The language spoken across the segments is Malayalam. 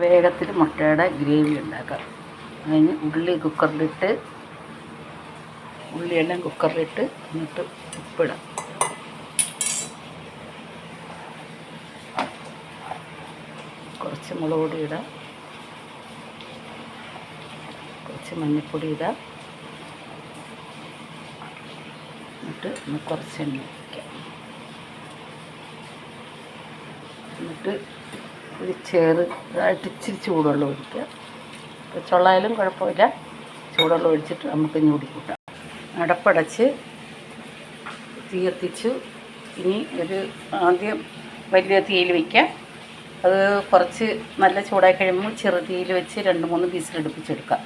വേഗത്തിൽ മുട്ടയുടെ ഗ്രേവി ഉണ്ടാക്കാം. അതിന് ഉള്ളിയെല്ലാം കുക്കറിലിട്ട് എന്നിട്ട് ഉപ്പിടാം. കുറച്ച് മുളക് പൊടി ഇടാം, കുറച്ച് മഞ്ഞൾപ്പൊടി ഇടാം. എന്നിട്ട് കുറച്ച് എണ്ണ ഒഴിക്കാം. എന്നിട്ട് ഒരു ചെറുതായിട്ട് ഇച്ചിരി ചൂടുവെള്ളം ഒഴിക്കുക. ചൊള്ളായാലും കുഴപ്പമില്ല. ചൂടുവെള്ളം ഒഴിച്ചിട്ട് നമുക്ക് ഞൂടി കൂട്ടാം. അടപ്പടച്ച് തീ കത്തിച്ചു. ഇനി ആദ്യം വലിയ തീയിൽ വയ്ക്കാം. അത് കുറച്ച് നല്ല ചൂടായി കഴിയുമ്പോൾ ചെറു തീയിൽ വെച്ച് 2-3 വിസിലടുപ്പിച്ചെടുക്കാം.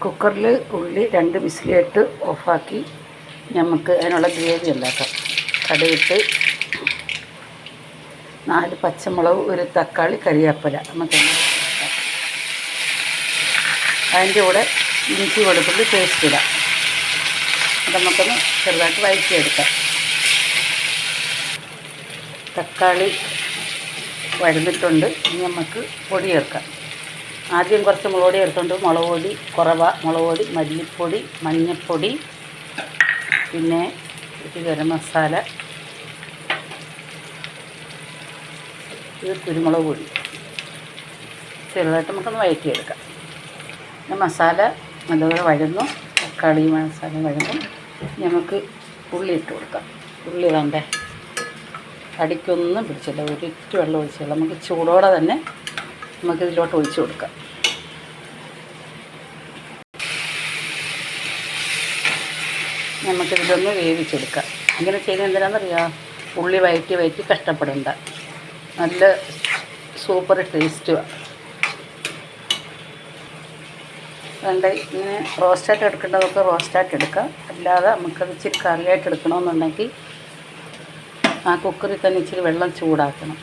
കുക്കറിൽ ഉള്ളി 2 വിസിലിട്ട് ഓഫാക്കി നമുക്ക് അതിനുള്ള ഗ്രേവി ഉണ്ടാക്കാം. കടുകിട്ട് 4 പച്ചമുളക്, 1 തക്കാളി, കരിവേപ്പില നമുക്ക് അതിൻ്റെ കൂടെ ഇഞ്ചി വെളുത്തുള്ളി പേസ്റ്റ് ഇടാം. അത് നമുക്കൊന്ന് ചെറുതായിട്ട് വഴറ്റിയെടുക്കാം. തക്കാളി വഴന്നിട്ടുണ്ട്. ഇനി നമുക്ക് പൊടി ചേർക്കാം. ആദ്യം കുറച്ച് മുളക് പൊടി എടുത്തുകൊണ്ട് മുളക് പൊടി കുറവാണ്. മുളക് പൊടി, മല്ലിപ്പൊടി, മഞ്ഞൾപ്പൊടി, പിന്നെ ഗരം മസാല, ഇത് കുരുമുളക് പൊടി ചെറുതായിട്ട് നമുക്കൊന്ന് വഴറ്റിയെടുക്കാം. പിന്നെ മസാല നല്ലപോലെ വഴന്നു, തക്കാളി മസാല വഴന്നു. നമുക്ക് ഉള്ളി ഇട്ട് കൊടുക്കാം. ഉള്ളി വേണ്ടേ, അടിക്കൊന്നും പിടിച്ചില്ല. ഒരിറ്റ് വെള്ളം ഒഴിച്ചില്ല. നമുക്ക് ചൂടോടെ തന്നെ നമുക്കിതിലോട്ട് ഒഴിച്ച് കൊടുക്കാം. നമുക്കിതിലൊന്ന് വേവിച്ചെടുക്കാം. ഇങ്ങനെ ചെയ്യുന്നത് എന്തിനാണെന്നറിയാം? ഉള്ളി വയറ്റി കഷ്ടപ്പെടണ്ട. നല്ല സൂപ്പർ ടേസ്റ്റുമാണ്. വേണ്ട ഇങ്ങനെ റോസ്റ്റായിട്ട് എടുക്കേണ്ടതൊക്കെ റോസ്റ്റായിട്ട് എടുക്കാം. അല്ലാതെ നമുക്കത് ഇച്ചിരി കറിയായിട്ട് എടുക്കണമെന്നുണ്ടെങ്കിൽ ആ കുക്കറിൽ തന്നെ ഇച്ചിരി വെള്ളം ചൂടാക്കണം.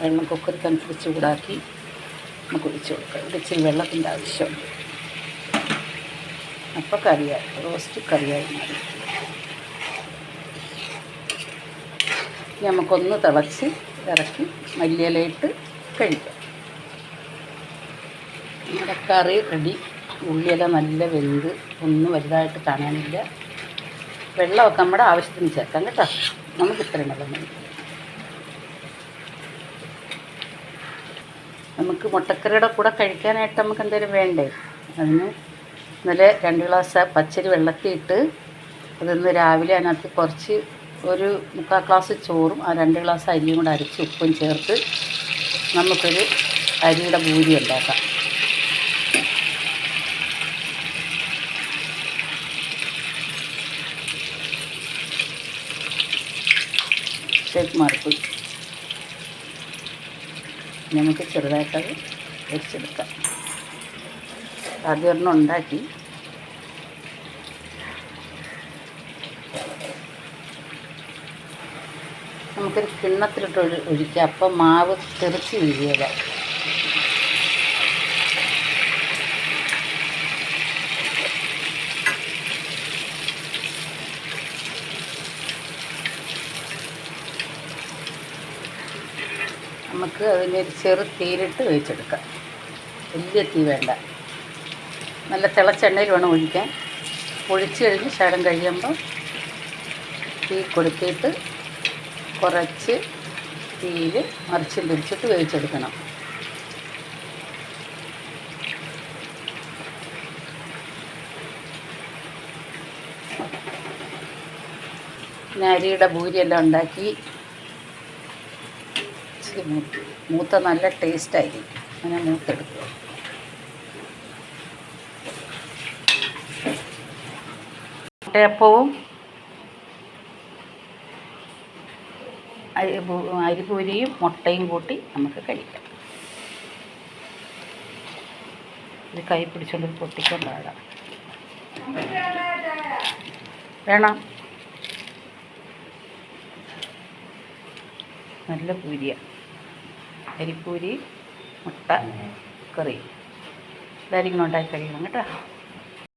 വെള്ളം കുക്കറിൽ തന്നെ ഇച്ചിരി ചൂടാക്കി നമുക്ക് ഒഴിച്ച് കൊടുക്കാം. ഇവിടെ ഇച്ചിരി വെള്ളത്തിൻ്റെ ആവശ്യമുണ്ട്. അപ്പോൾ കറിയായി, റോസ്റ്റ് കറിയായി മാറി. നമുക്കൊന്ന് തിളച്ച് ഇറക്കി മല്ലിയിലയിട്ട് കഴിക്കാം. നമ്മുടെ കറി റെഡി. ഉള്ളിയെല്ലാം നല്ല വെന്ത്, ഒന്നും വലുതായിട്ട് കാണാനില്ല. വെള്ളമൊക്കെ നമ്മുടെ ആവശ്യത്തിന് ചേർക്കാം കേട്ടോ. നമുക്ക് ഇത്രയും വെള്ളം മതി. നമുക്ക് മുട്ടക്കറിയുടെ കൂടെ കഴിക്കാനായിട്ട് നമുക്ക് എന്തെങ്കിലും വേണ്ടേ? അതിന് ഇന്നലെ 2 ഗ്ലാസ് പച്ചരി വെള്ളത്തിയിട്ട് അതിന്ന് രാവിലെ അതിനകത്ത് കുറച്ച് 1/4 ഗ്ലാസ് ചോറും 2 ഗ്ലാസ് അരിയും കൂടെ അരച്ച് ഉപ്പും ചേർത്ത് നമുക്കൊരു അരിയുടെ പൂരി ഉണ്ടാക്കാം. ഷേപ്പ് മാറിപ്പോയി. നമുക്ക് ചെറുതായിട്ടത് വെച്ചെടുക്കാം. ആദ്യം ഒരെണ്ണം ഉണ്ടാക്കി നമുക്കൊരു കിണ്ണത്തിലിട്ട് ഒഴിക്കാം. അപ്പം മാവ് തെറിച്ച് വീഴുക. നമുക്ക് അതിനൊരു ചെറു തീയിലിട്ട് ഒഴിച്ചെടുക്കാം. വലിയ തീ വേണ്ട. നല്ല തിളച്ചെണ്ണയിൽ വേണം ഒഴിക്കാൻ. ഒഴിച്ച് കഴിഞ്ഞ് ശകലം കഴിയുമ്പോൾ തീ കൊടുത്തിട്ട് കുറച്ച് തീയിൽ മറിച്ചും തിരിച്ചിട്ട് വേവിച്ചെടുക്കണം. പിന്നെ അരിയുടെ പൂരിയെല്ലാം ഉണ്ടാക്കി മൂത്ത നല്ല ടേസ്റ്റായിരിക്കും. അങ്ങനെ മൂത്തെടുക്കുക. മുട്ടയപ്പവും അരിപൂരിയും മുട്ടയും കൂട്ടി നമുക്ക് കഴിക്കാം. ഇത് കൈ പിടിച്ചുകൊണ്ട് പൊട്ടിക്കൊണ്ടാടാം. വേണം. നല്ല പൂരിയാണ്. അരിപ്പൂരി മുട്ട കറി ഇതായിരിക്കും ഉണ്ടാക്കി കഴിയണം കേട്ടോ.